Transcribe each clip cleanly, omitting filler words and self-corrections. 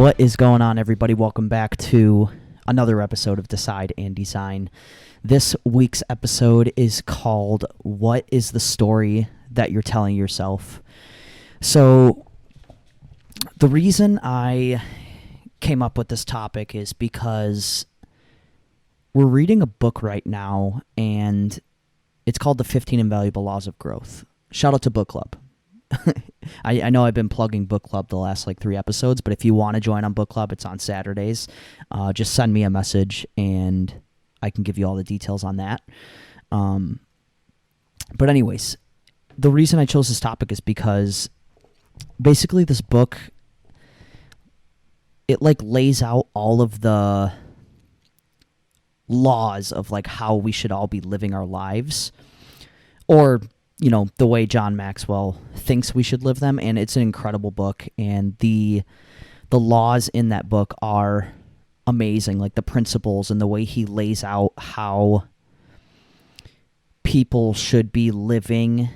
What is going on, everybody? Welcome back to another episode of Decide and Design. This week's episode is called What is the Story That You're Telling Yourself? So the reason I came up with this topic is because we're reading a book right now, and it's called The 15 Invaluable Laws of Growth. Shout out to Book Club. I know I've been plugging Book Club the last 3 episodes, but if you want to join on Book Club, it's on Saturdays. Just send me a message and I can give you all the details on that. But anyways, the reason I chose this topic is because basically this book, it lays out all of the laws of how we should all be living our lives, or the way John Maxwell thinks we should live them. And it's an incredible book, and the laws in that book are amazing. The principles and the way he lays out how people should be living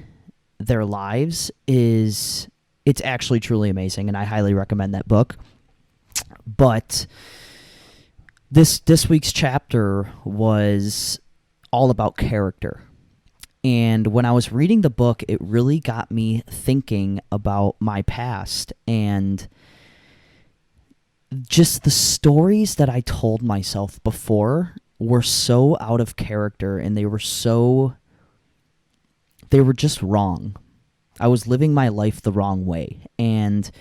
their lives it's actually truly amazing, and I highly recommend that book. But this week's chapter was all about character. And when I was reading the book, it really got me thinking about my past and just the stories that I told myself before were so out of character, and they were just wrong. I was living my life the wrong way. And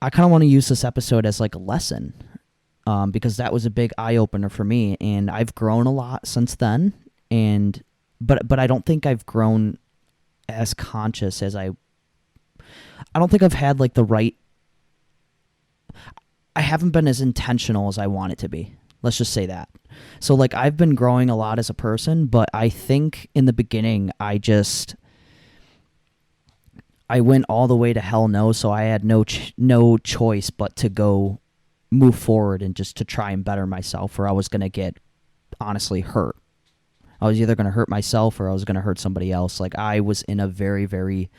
I kind of want to use this episode as a lesson, because that was a big eye-opener for me, and I've grown a lot since then. But I don't think I've grown as conscious as I don't think I've had the right, I haven't been as intentional as I want it to be. Let's just say that. So I've been growing a lot as a person, but I think in the beginning I went all the way to hell no, so I had no choice but to go move forward and just to try and better myself, or I was going to get honestly hurt. I was either going to hurt myself or I was going to hurt somebody else. I was in a very, very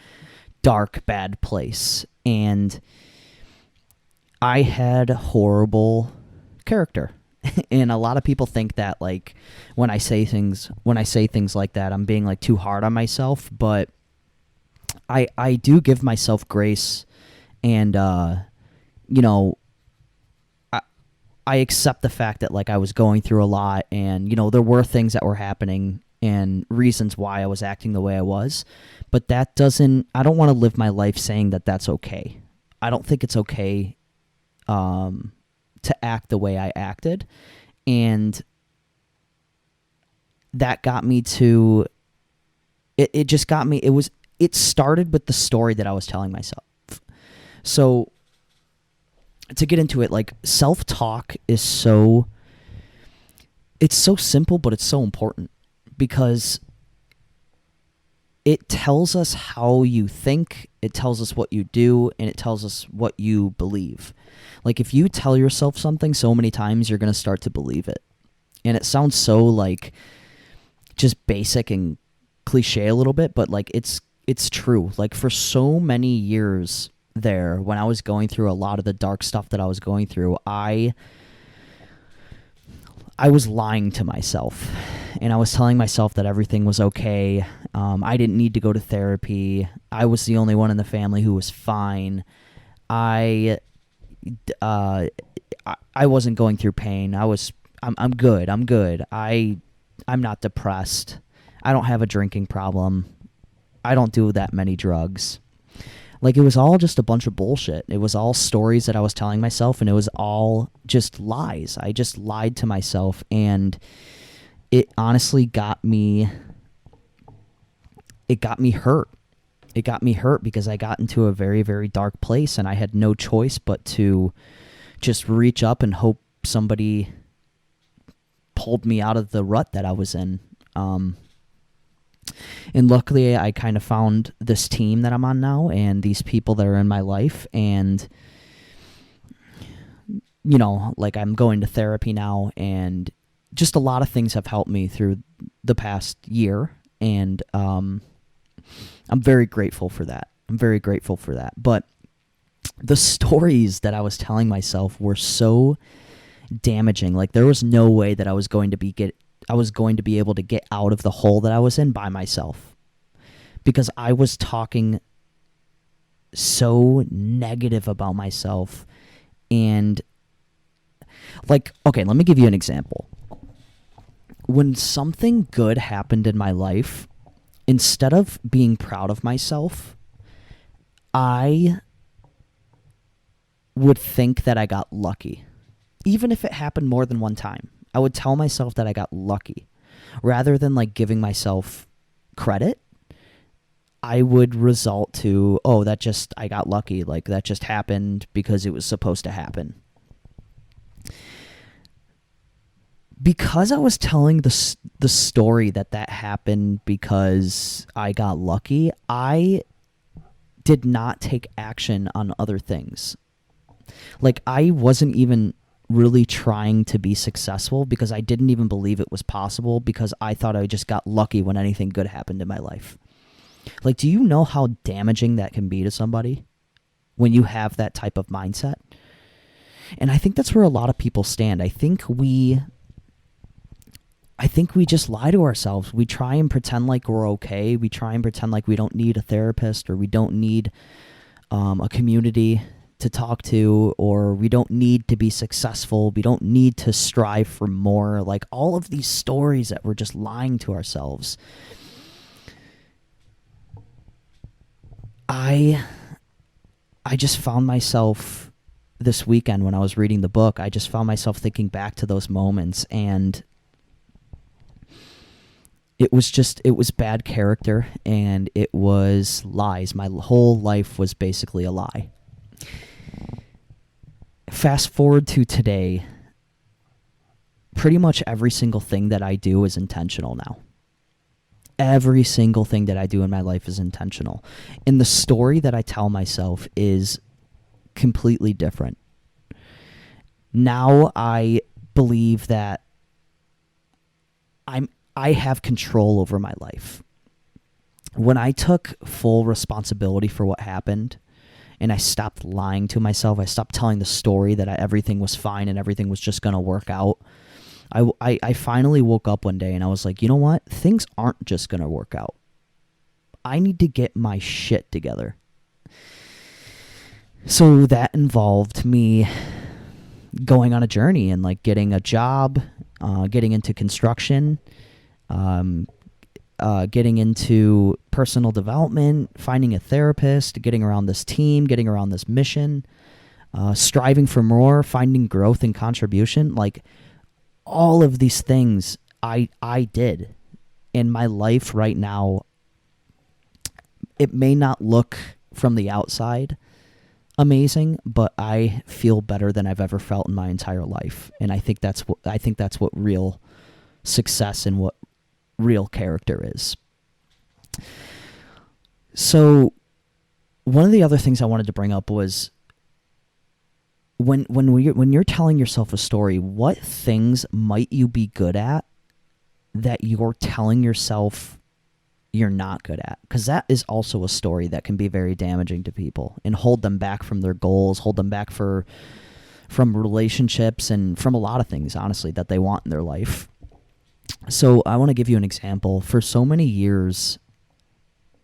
dark, bad place. And I had horrible character. And a lot of people think that when I say things like that, I'm being too hard on myself. But I do give myself grace, and I accept the fact that I was going through a lot, and there were things that were happening and reasons why I was acting the way I was, but I don't want to live my life saying that that's okay. I don't think it's okay to act the way I acted, and that got me to it started with the story that I was telling myself. So to get into it, self-talk is so simple, but it's so important, because it tells us how you think, it tells us what you do, and it tells us what you believe. If you tell yourself something so many times, you're going to start to believe it. And it sounds so just basic and cliche a little bit, but it's true. For so many years there, when I was going through a lot of the dark stuff that I was going through, I was lying to myself, and I was telling myself that everything was okay. I didn't need to go to therapy. I was the only one in the family who was fine. I wasn't going through pain. I'm good. I'm good. I'm not depressed. I don't have a drinking problem. I don't do that many drugs. It was all just a bunch of bullshit. It was all stories that I was telling myself, and it was all just lies. I just lied to myself, and it honestly got me hurt. It got me hurt because I got into a very, very dark place, and I had no choice but to just reach up and hope somebody pulled me out of the rut that I was in. And luckily, I kind of found this team that I'm on now, and these people that are in my life, and I'm going to therapy now, and just a lot of things have helped me through the past year, and I'm very grateful for that. But the stories that I was telling myself were so damaging. Like, there was no way that I was going to be able to get out of the hole that I was in by myself, because I was talking so negative about myself. And like, okay, let me give you an example. When something good happened in my life, instead of being proud of myself, I would think that I got lucky. Even if it happened more than one time, I would tell myself that I got lucky. Rather than like giving myself credit, I would result to, oh, I got lucky. Like, that just happened because it was supposed to happen. Because I was telling the story that happened because I got lucky, I did not take action on other things. Like, I wasn't even really trying to be successful because I didn't even believe it was possible, because I thought I just got lucky when anything good happened in my life. Like, do you know how damaging that can be to somebody when you have that type of mindset? And I think that's where a lot of people stand. I think we just lie to ourselves. We try and pretend like we're okay. We try and pretend like we don't need a therapist, or we don't need a community to talk to, or we don't need to be successful. We don't need to strive for more. Like, all of these stories that we're just lying to ourselves. I just found myself this weekend when I was reading the book, I just found myself thinking back to those moments, and it was bad character, and it was lies. My whole life was basically a lie. Fast forward to today, pretty much every single thing that I do is intentional now. Every single thing that I do in my life is intentional. And the story that I tell myself is completely different. Now I believe that I have control over my life. When I took full responsibility for what happened, and I stopped lying to myself, I stopped telling the story that everything was fine and everything was just going to work out, I finally woke up one day and I was like, you know what? Things aren't just going to work out. I need to get my shit together. So that involved me going on a journey and like getting a job, getting into construction, getting into personal development, finding a therapist, getting around this team, getting around this mission, striving for more, finding growth and contribution. Like, all of these things I did. In my life right now, it may not look from the outside amazing, but I feel better than I've ever felt in my entire life. And I think that's what real success and what real character is. So one of the other things I wanted to bring up was when you're telling yourself a story, what things might you be good at that you're telling yourself you're not good at? Because that is also a story that can be very damaging to people and hold them back from their goals, hold them back from relationships, and from a lot of things, honestly, that they want in their life. So I want to give you an example. For so many years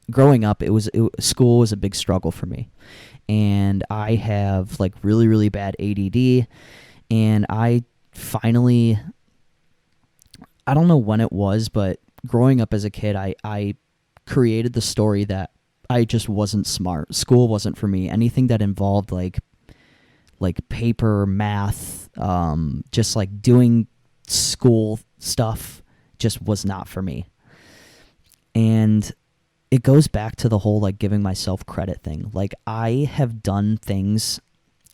growing up, school was a big struggle for me. And I have like really, really bad ADD. And I don't know when it was, but growing up as a kid, I created the story that I just wasn't smart. School wasn't for me. Anything that involved like paper, math, just like doing school stuff just was not for me. And it goes back to the whole like giving myself credit thing. Like, I have done things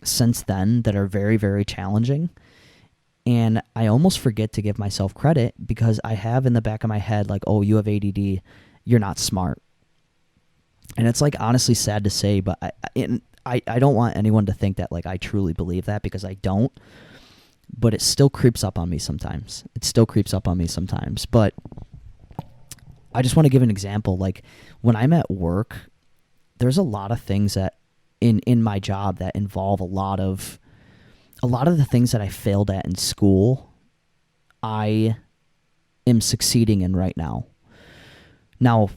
since then that are very, very challenging, and I almost forget to give myself credit because I have in the back of my head like, oh, you have ADD, you're not smart. And it's like honestly sad to say, but I don't want anyone to think that like I truly believe that, because I don't. But it still creeps up on me sometimes. But I just want to give an example. Like, when I'm at work, there's a lot of things that in my job that involve a lot of the things that I failed at in school, I am succeeding in right now. Now,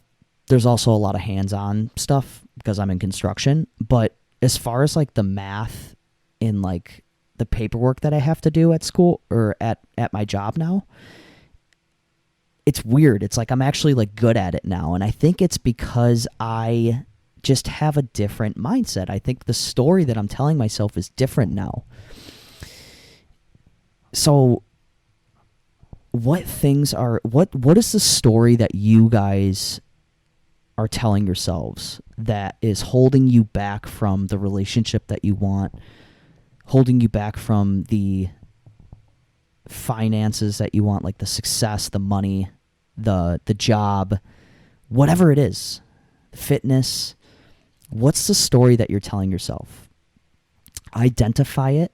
there's also a lot of hands-on stuff because I'm in construction, but as far as like the math in like the paperwork that I have to do at school or at my job now, it's weird. It's like I'm actually like good at it now, and I think it's because I just have a different mindset. I think the story that I'm telling myself is different now. So what is the story that you guys are telling yourselves that is holding you back from the relationship that you want, holding you back from the finances that you want, like the success, the money, the job, whatever it is, fitness? What's the story that you're telling yourself? Identify it.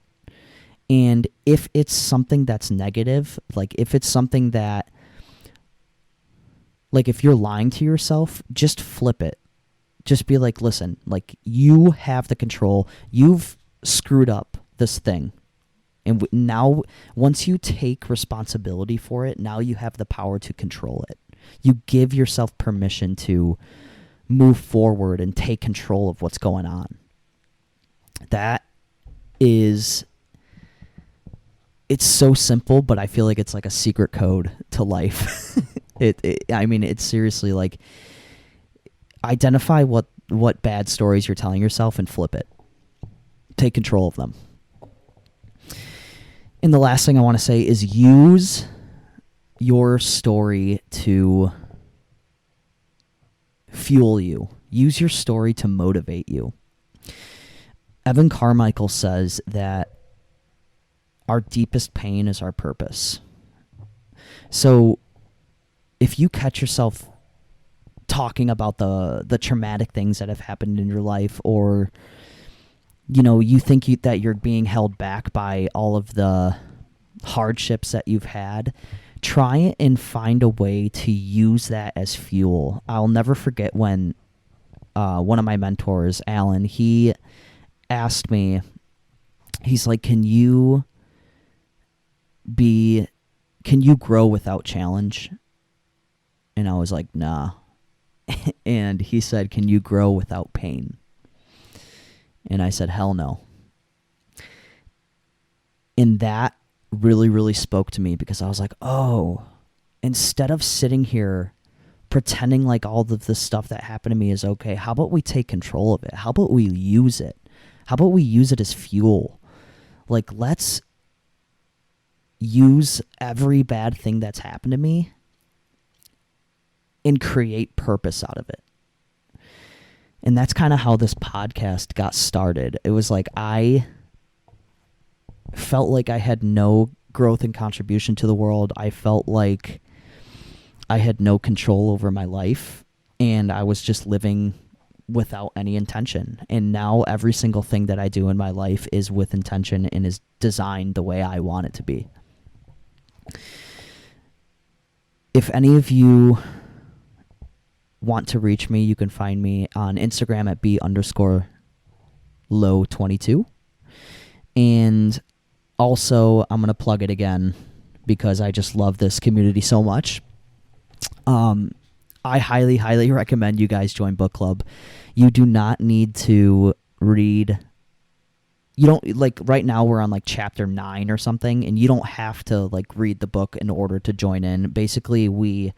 And if it's something that's negative, like if it's something that, like if you're lying to yourself, just flip it. Just be like, listen, like you have the control. You've screwed up this thing. And now, once you take responsibility for it, now you have the power to control it. You give yourself permission to move forward and take control of what's going on. It's so simple, but I feel like it's like a secret code to life. It's seriously like, identify what bad stories you're telling yourself and flip it. Take control of them. And the last thing I want to say is use your story to fuel you. Use your story to motivate you. Evan Carmichael says that our deepest pain is our purpose. So if you catch yourself talking about the traumatic things that have happened in your life, or you think that you're being held back by all of the hardships that you've had, try and find a way to use that as fuel. I'll never forget when one of my mentors, Alan, he asked me, he's like, can you grow without challenge? And I was like, nah. And he said, can you grow without pain? And I said, hell no. And that really, really spoke to me, because I was like, oh, instead of sitting here pretending like all of the stuff that happened to me is okay, how about we take control of it? How about we use it? How about we use it as fuel? Like, let's use every bad thing that's happened to me and create purpose out of it. And that's kind of how this podcast got started. It was like I felt like I had no growth and contribution to the world. I felt like I had no control over my life, and I was just living without any intention. And now every single thing that I do in my life is with intention and is designed the way I want it to be. If any of you want to reach me, you can find me on Instagram at B_low22. And also, I'm going to plug it again because I just love this community so much. I highly, highly recommend you guys join book club. You do not need to read. You don't, like, right now we're on like chapter 9 or something, and you don't have to like read the book in order to join in. Basically, we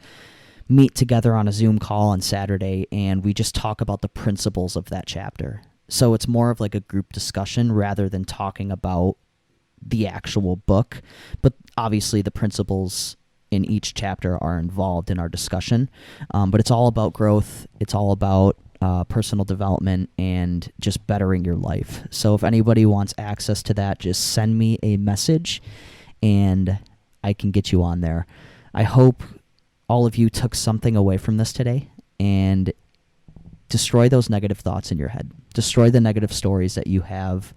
meet together on a Zoom call on Saturday, and we just talk about the principles of that chapter. So it's more of like a group discussion rather than talking about the actual book. But obviously the principles in each chapter are involved in our discussion. But it's all about growth. It's all about personal development and just bettering your life. So if anybody wants access to that, just send me a message and I can get you on there. I hope all of you took something away from this today, and destroy those negative thoughts in your head. Destroy the negative stories that you have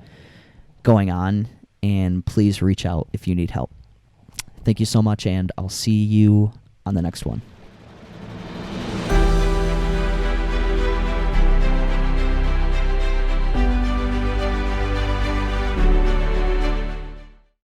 going on, and please reach out if you need help. Thank you so much, and I'll see you on the next one.